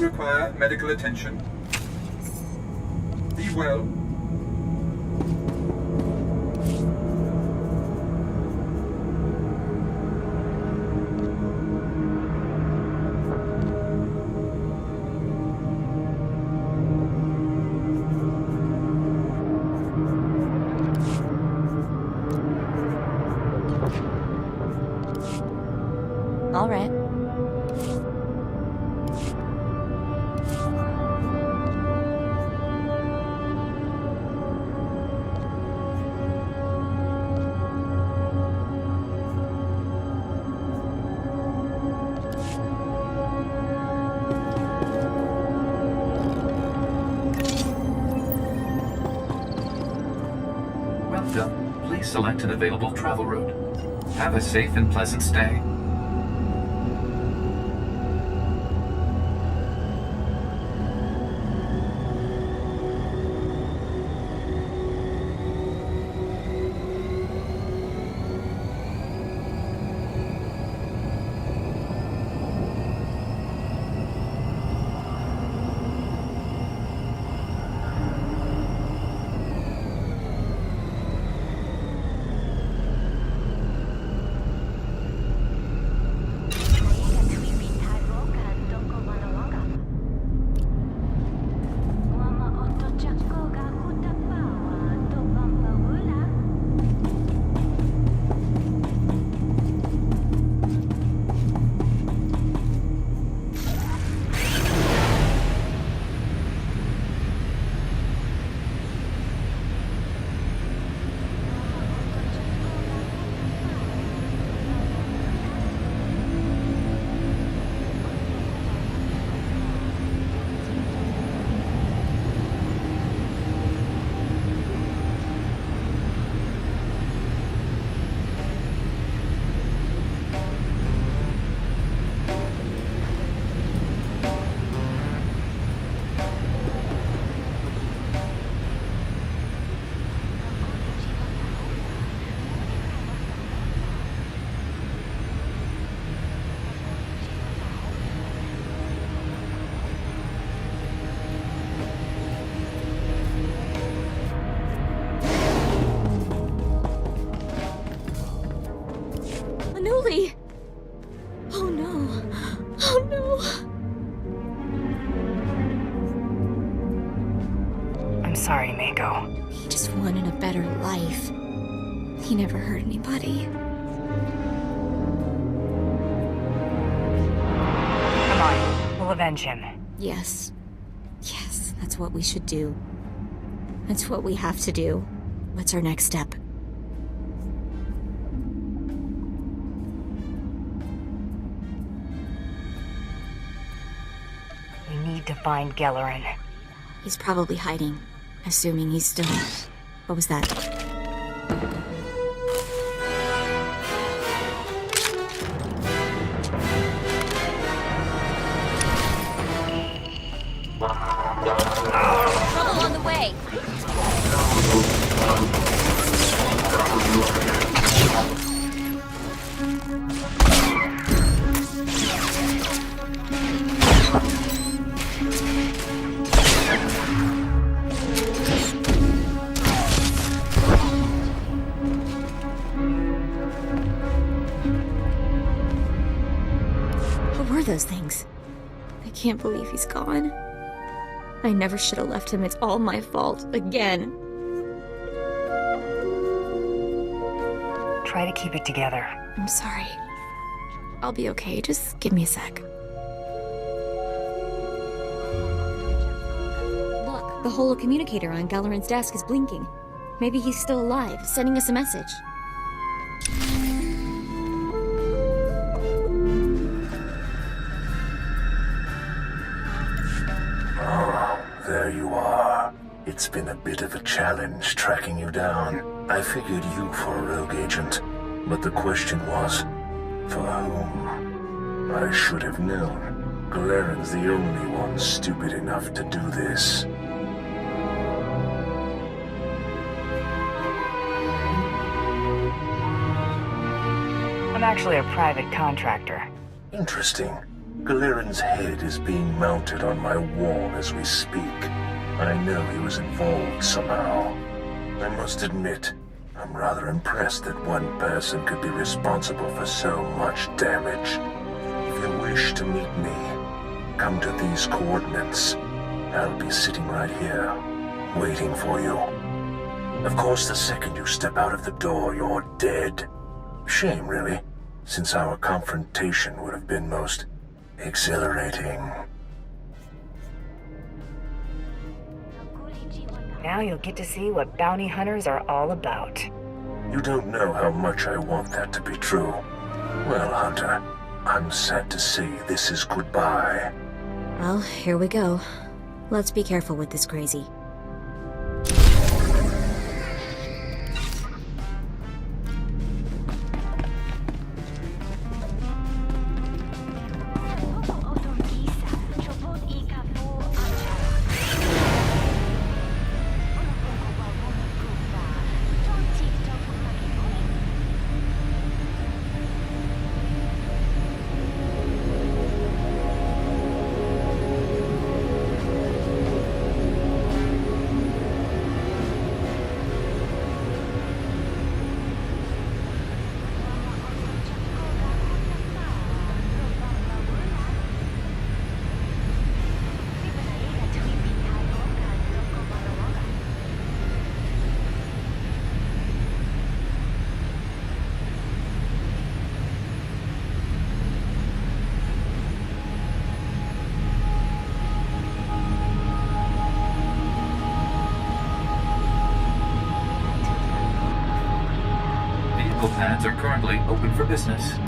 require medical attention. Be well. All right. Welcome. Please select an available travel route. Have a safe and pleasant stay. Anuli! Oh no. Oh no. I'm sorry, Mako. He just wanted a better life. He never hurt anybody. Come on, we'll avenge him. Yes. Yes, that's what we should do. That's what we have to do. What's our next step? We need to find Gellerin. He's probably hiding, assuming he's still... What was that? Trouble on the way! What were those things? I can't believe he's gone. I never should have left him. It's all my fault. Again. Try to keep it together. I'm sorry. I'll be okay. Just give me a sec. Look, the holocommunicator on Gellerin's desk is blinking. Maybe he's still alive, sending us a message. There you are. It's been a bit of a challenge tracking you down. I figured you for a rogue agent, but the question was, for whom? I should have known. Glerin's the only one stupid enough to do this. I'm actually a private contractor. Interesting. Galeron's head is being mounted on my wall as we speak. I know he was involved somehow. I must admit, I'm rather impressed that one person could be responsible for so much damage. If you wish to meet me, come to these coordinates. I'll be sitting right here, waiting for you. Of course, the second you step out of the door, you're dead. Shame, really, since our confrontation would have been most exhilarating. Now you'll get to see what bounty hunters are all about. You don't know how much I want that to be true. Well, Hunter, I'm sad to say this is goodbye. Well, here we go. Let's be careful with this crazy. Pads are currently open for business.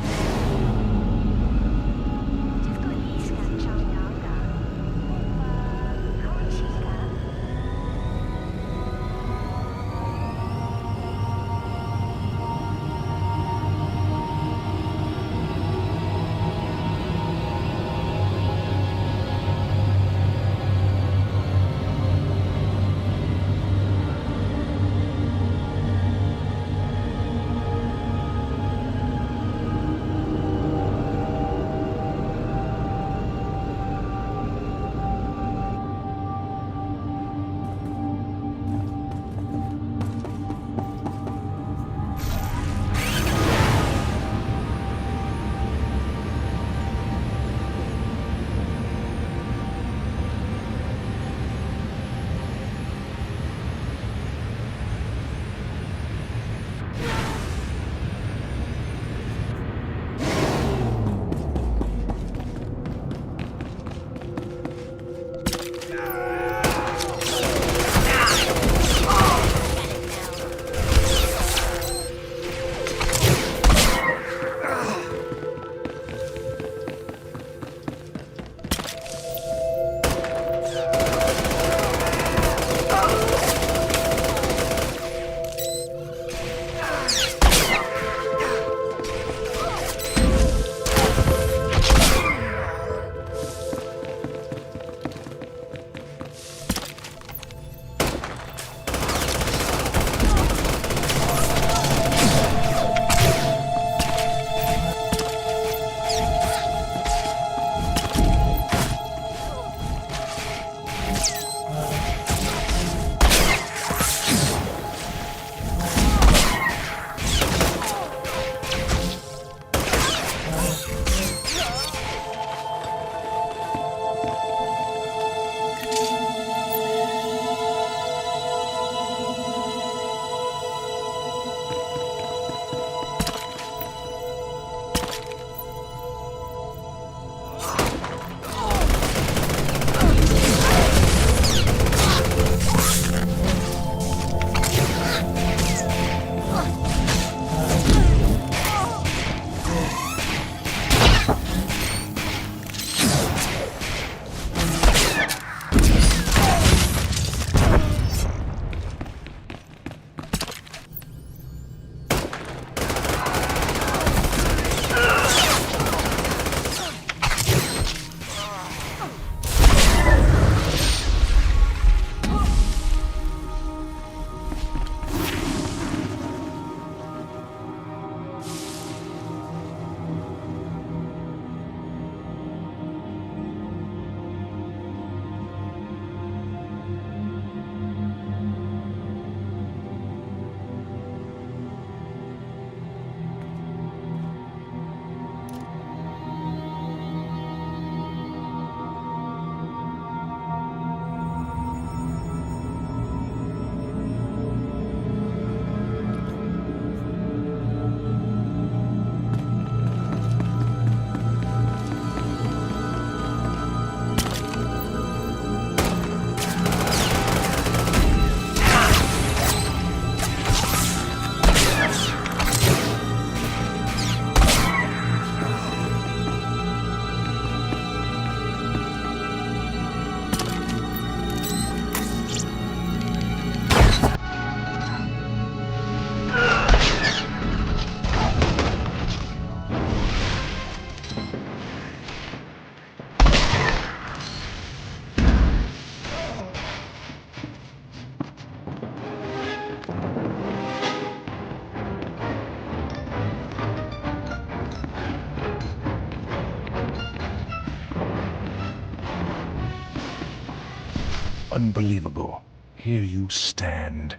Unbelievable. Here you stand,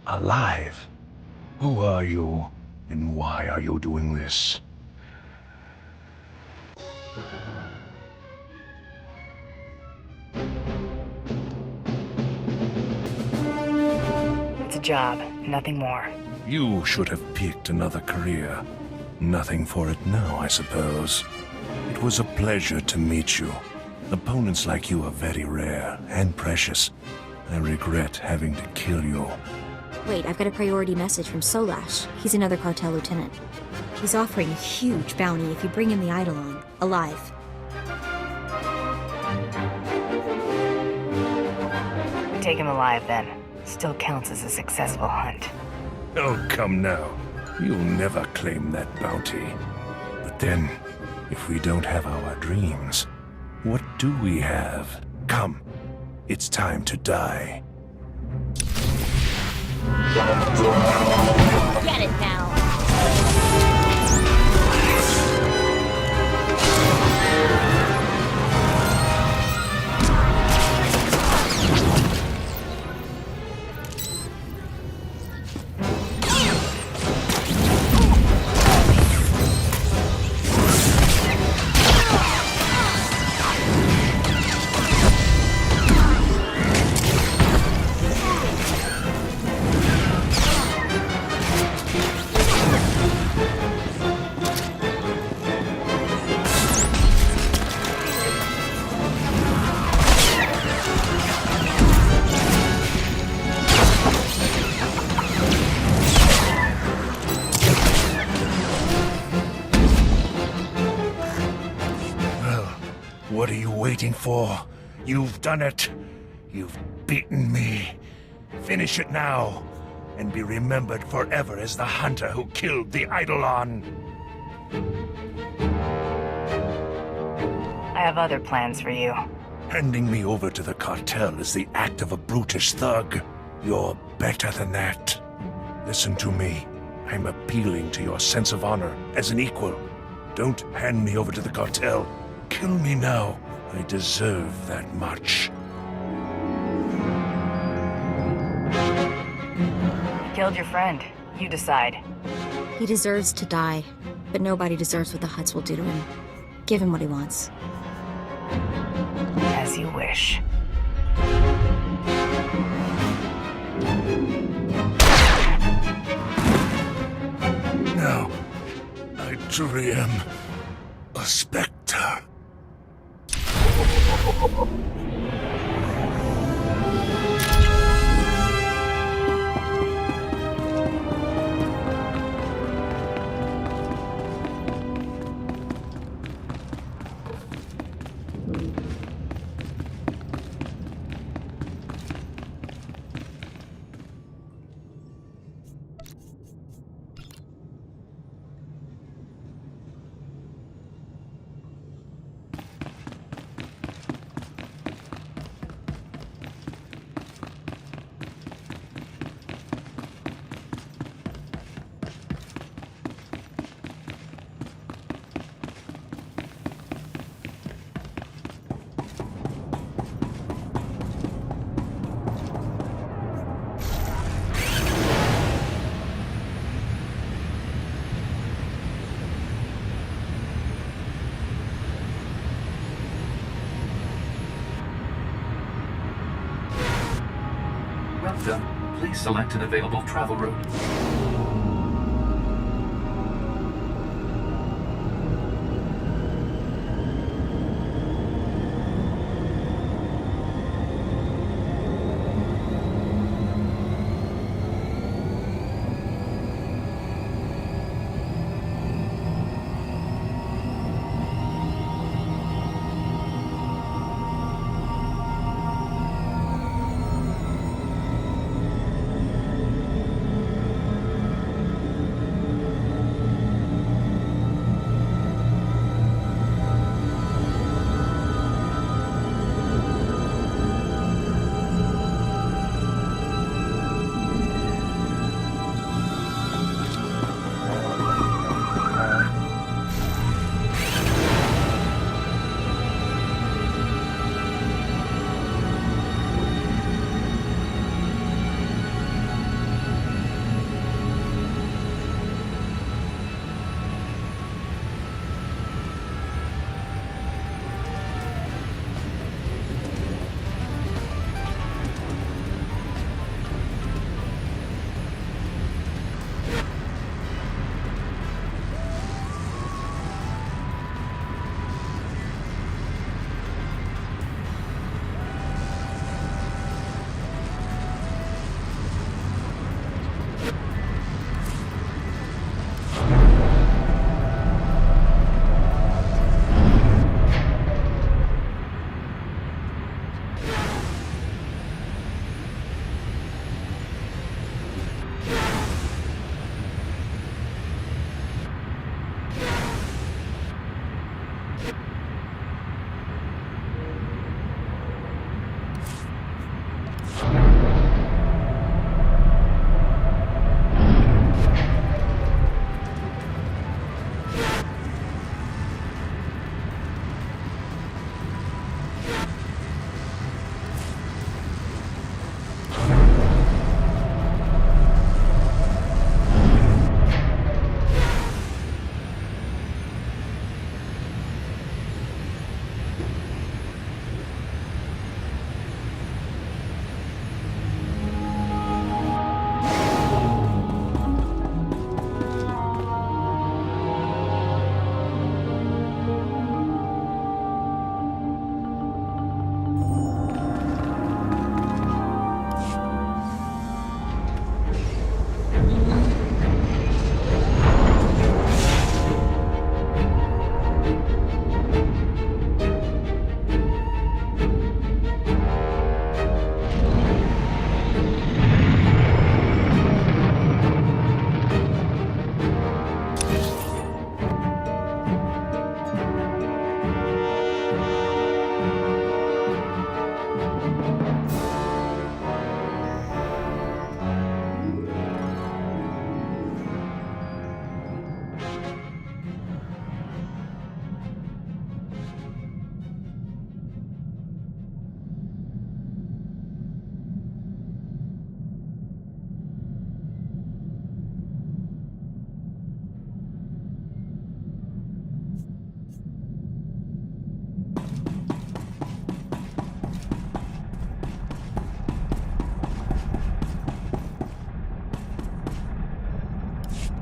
alive. Who are you, and why are you doing this? It's a job, nothing more. You should have picked another career. Nothing for it now, I suppose. It was a pleasure to meet you. Opponents like you are very rare and precious. I regret having to kill you. Wait, I've got a priority message from Solash. He's another cartel lieutenant. He's offering a huge bounty if you bring him the Eidolon, alive. Take him alive then. Still counts as a successful hunt. Oh, come now. You'll never claim that bounty. But then, if we don't have our dreams, what do we have? Come, it's time to die. Get it now! What are you waiting for? You've done it. You've beaten me. Finish it now, and be remembered forever as the hunter who killed the Eidolon. I have other plans for you. Handing me over to the cartel is the act of a brutish thug. You're better than that. Listen to me. I'm appealing to your sense of honor as an equal. Don't hand me over to the cartel. Kill me now. I deserve that much. You killed your friend. You decide. He deserves to die, but nobody deserves what the Hutts will do to him. Give him what he wants. As you wish. Now, I truly am a specter. Welcome. Please select an available travel route.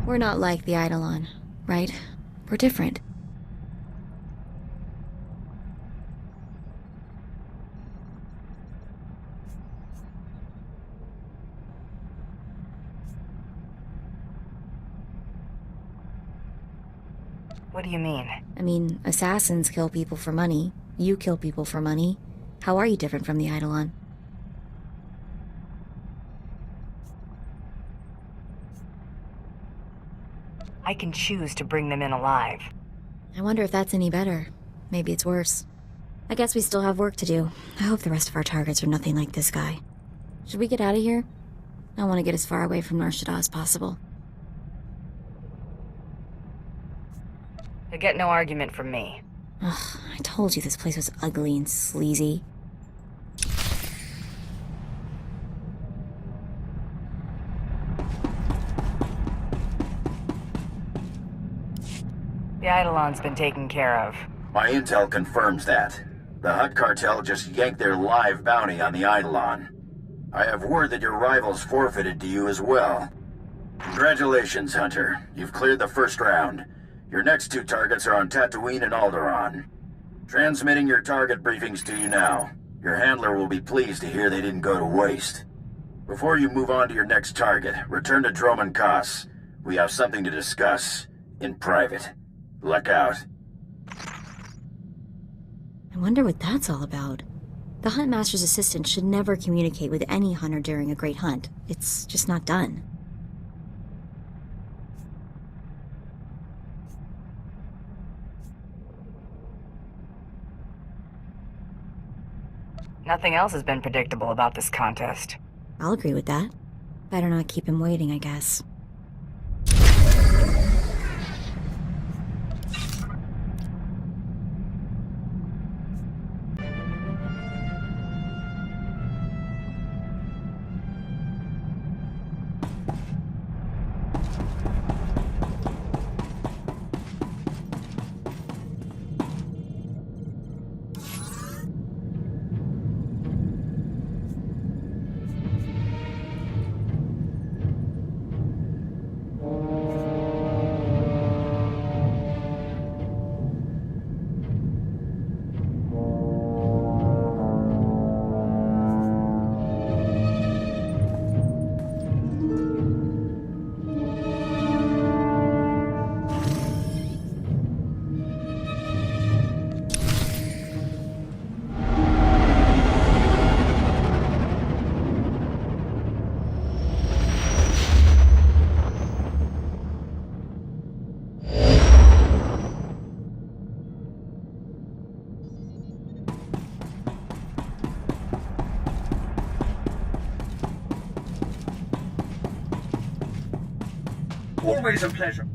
We're not like the Eidolon, right? We're different. What do you mean? I mean, assassins kill people for money. You kill people for money. How are you different from the Eidolon? I can choose to bring them in alive. I wonder if that's any better. Maybe it's worse. I guess we still have work to do. I hope the rest of our targets are nothing like this guy. Should we get out of here? I want to get as far away from Nar Shaddaa as possible. You'll get no argument from me. Ugh, I told you this place was ugly and sleazy. The Eidolon's been taken care of. My intel confirms that. The Hutt cartel just yanked their live bounty on the Eidolon. I have word that your rivals forfeited to you as well. Congratulations, Hunter. You've cleared the first round. Your next two targets are on Tatooine and Alderaan. Transmitting your target briefings to you now. Your handler will be pleased to hear they didn't go to waste. Before you move on to your next target, return to Dromund Kaas. We have something to discuss. In private. Luck out. I wonder what that's all about. The Huntmaster's assistant should never communicate with any hunter during a great hunt. It's just not done. Nothing else has been predictable about this contest. I'll agree with that. Better not keep him waiting, I guess. Always a pleasure.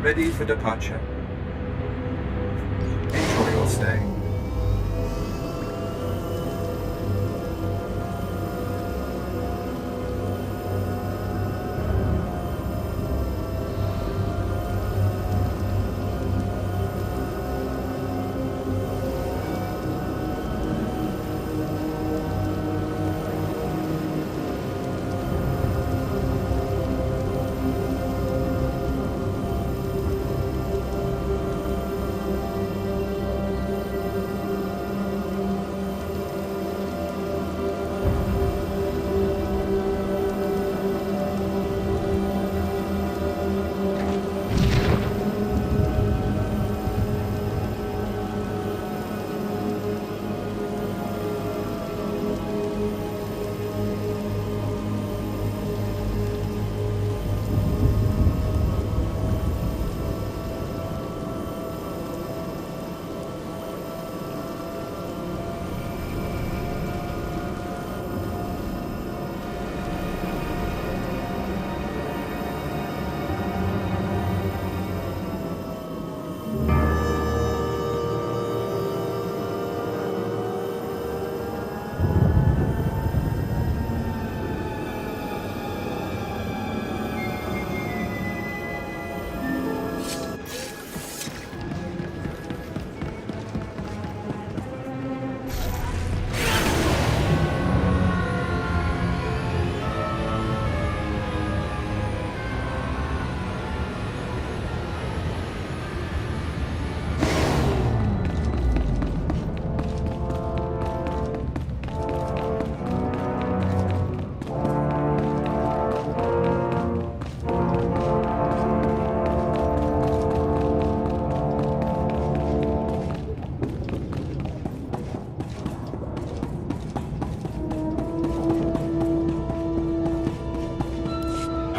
Ready for departure. Enjoy your stay.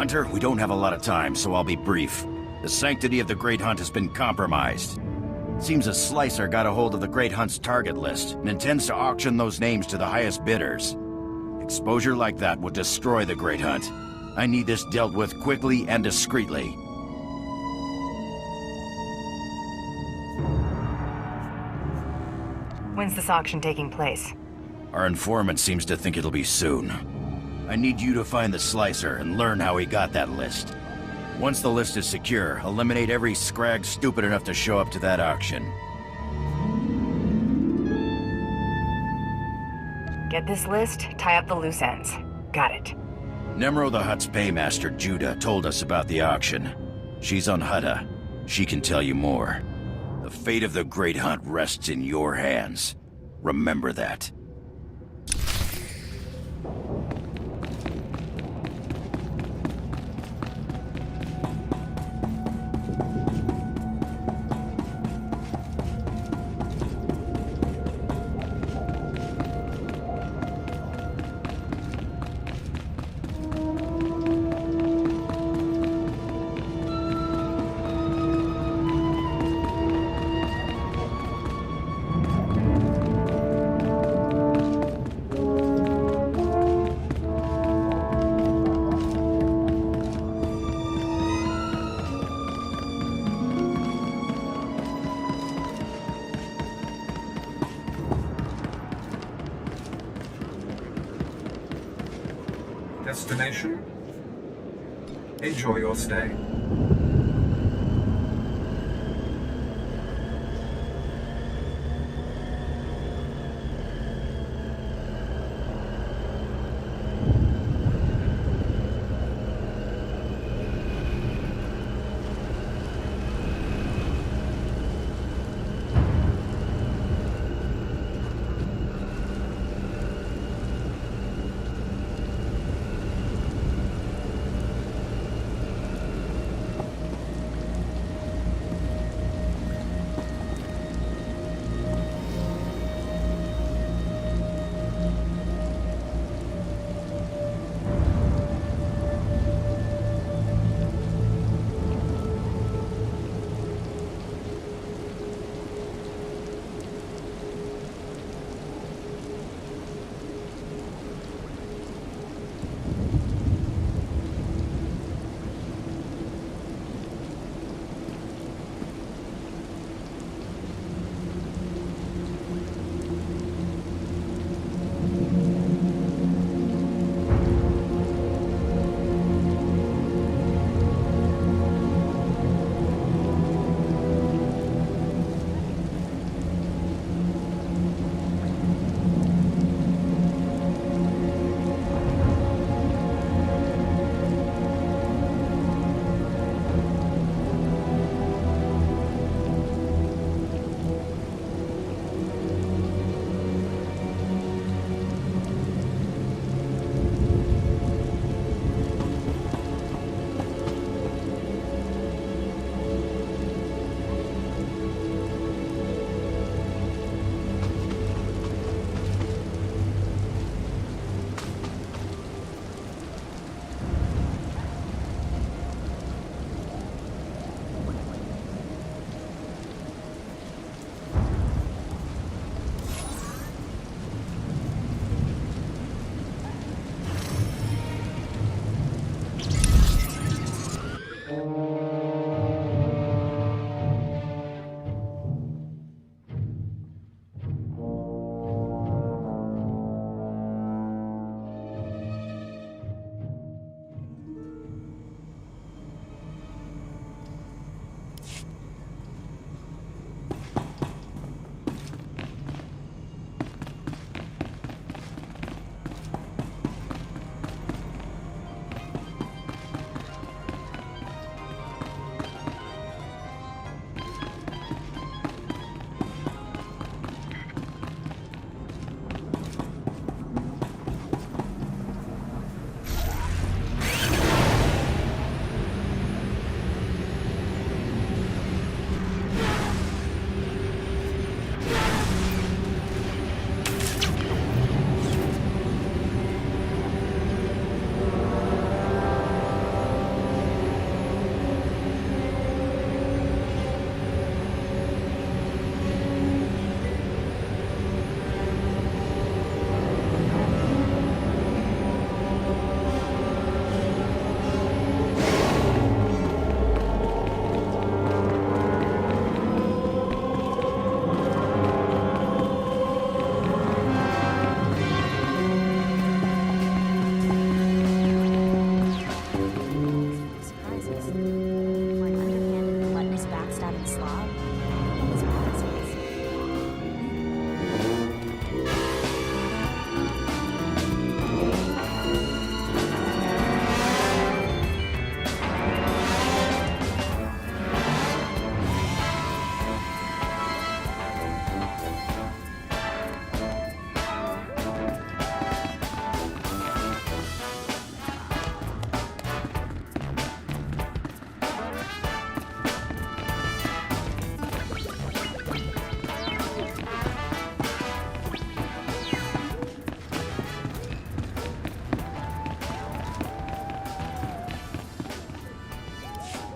Hunter, we don't have a lot of time, so I'll be brief. The sanctity of the Great Hunt has been compromised. Seems a Slicer got a hold of the Great Hunt's target list and intends to auction those names to the highest bidders. Exposure like that would destroy the Great Hunt. I need this dealt with quickly and discreetly. When's this auction taking place? Our informant seems to think it'll be soon. I need you to find the Slicer and learn how he got that list. Once the list is secure, eliminate every scrag stupid enough to show up to that auction. Get this list, tie up the loose ends. Got it. Nemro the Hutt's paymaster, Judah, told us about the auction. She's on Hutta. She can tell you more. The fate of the Great Hunt rests in your hands. Remember that. Destination? Enjoy your stay.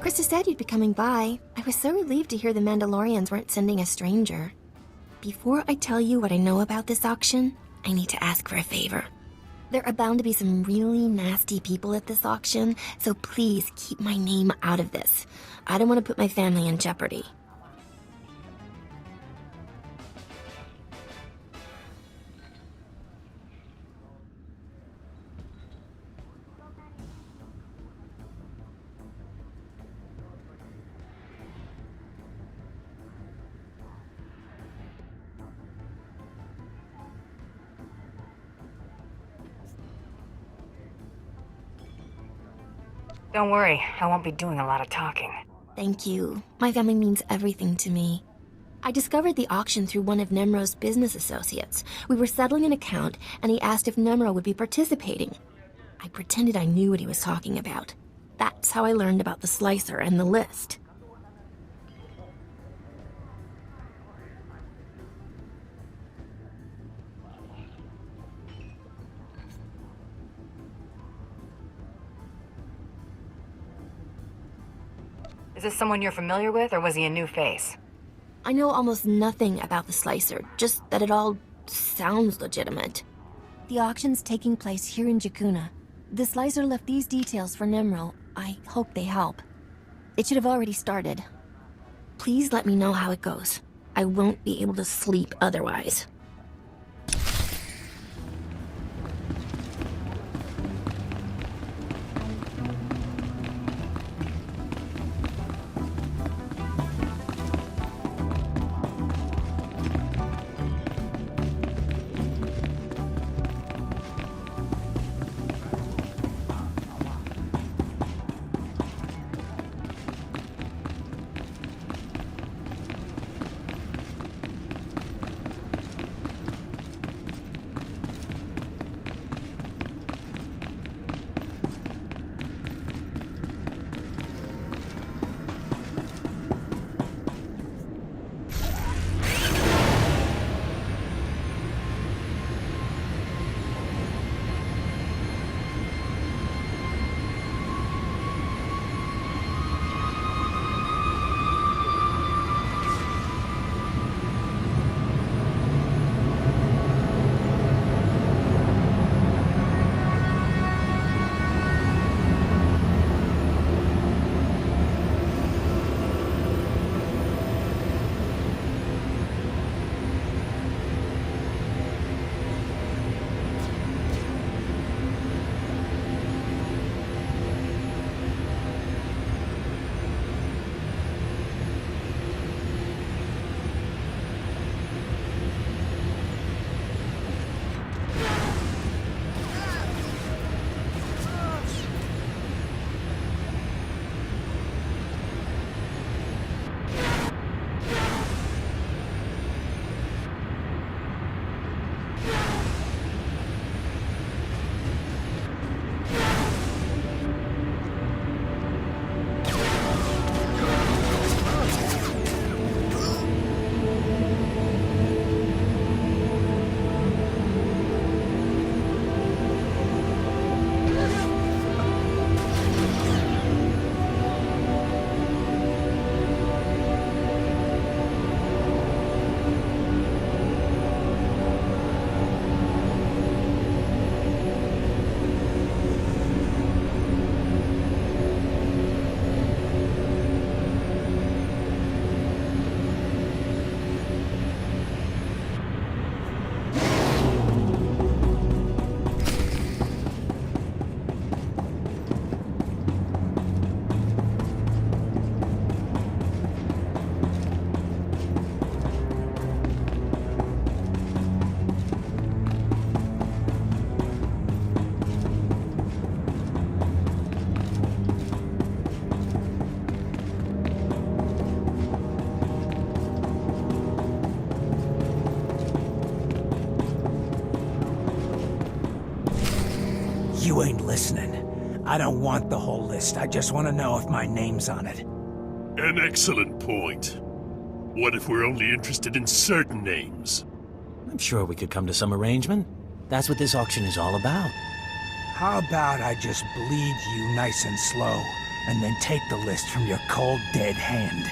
Krista said you'd be coming by. I was so relieved to hear the Mandalorians weren't sending a stranger. Before I tell you what I know about this auction, I need to ask for a favor. There are bound to be some really nasty people at this auction, so please keep my name out of this. I don't want to put my family in jeopardy. Don't worry, I won't be doing a lot of talking. Thank you. My family means everything to me. I discovered the auction through one of Nemro's business associates. We were settling an account, and he asked if Nemro would be participating. I pretended I knew what he was talking about. That's how I learned about the slicer and the list. Is this someone you're familiar with, or was he a new face? I know almost nothing about the slicer, just that it all sounds legitimate. The auction's taking place here in Jakuna. The slicer left these details for Nemro. I hope they help. It should have already started. Please let me know how it goes. I won't be able to sleep otherwise. You ain't listening. I don't want the whole list. I just want to know if my name's on it. An excellent point. What if we're only interested in certain names? I'm sure we could come to some arrangement. That's what this auction is all about. How about I just bleed you nice and slow? and then take the list from your cold, dead hand.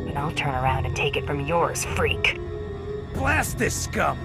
And I'll turn around and take it from yours, freak. Blast this scum!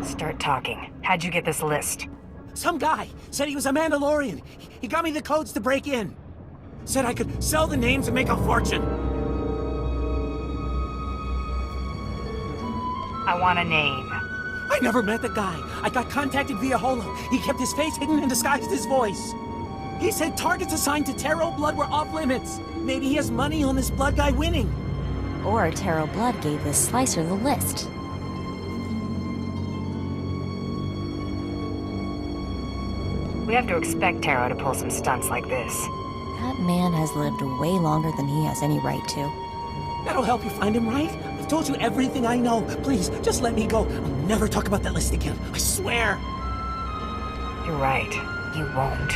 Start talking. How'd you get this list? Some guy said he was a Mandalorian. He got me the codes to break in. Said I could sell the names and make a fortune. I want a name. I never met the guy. I got contacted via Holo. He kept his face hidden and disguised his voice. He said targets assigned to Taro Blood were off limits. Maybe he has money on this Blood guy winning. Or Taro Blood gave this Slicer the list. We have to expect Taro to pull some stunts like this. That man has lived way longer than he has any right to. That'll help you find him, right? I've told you everything I know. Please, just let me go. I'll never talk about that list again. I swear. You're right. You won't.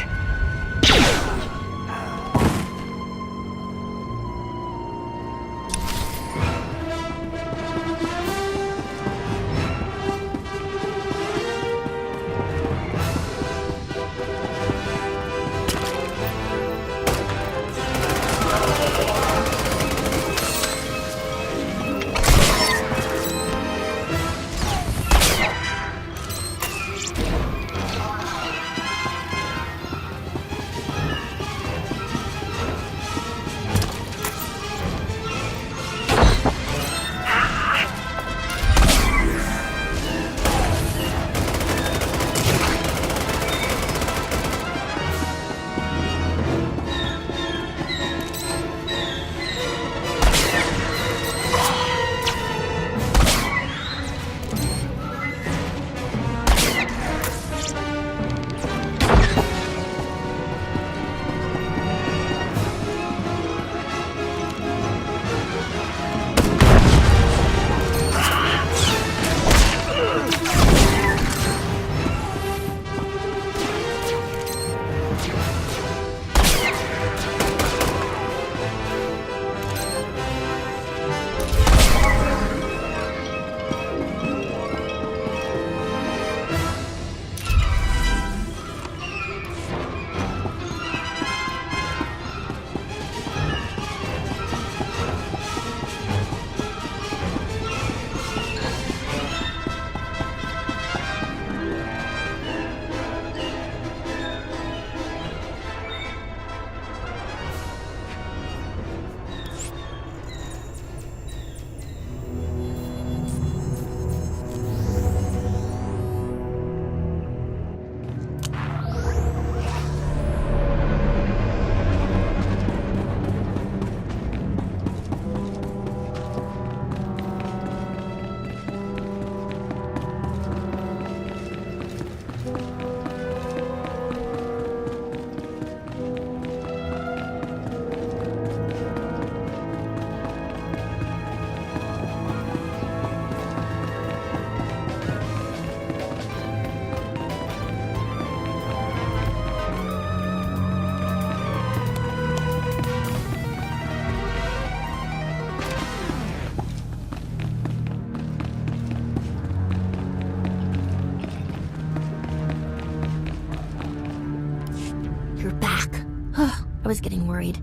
I was getting worried.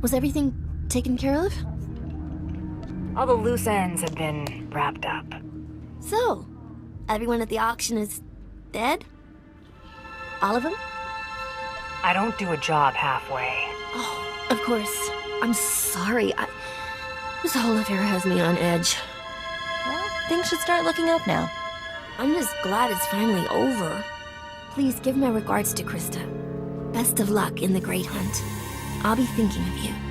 Was everything taken care of? All the loose ends have been wrapped up. So, everyone at the auction is dead? All of them? I don't do a job halfway. Oh, of course. I'm sorry. This whole affair has me on edge. Well, things should start looking up now. I'm just glad it's finally over. Please give my regards to Krista. Best of luck in the Great Hunt. I'll be thinking of you.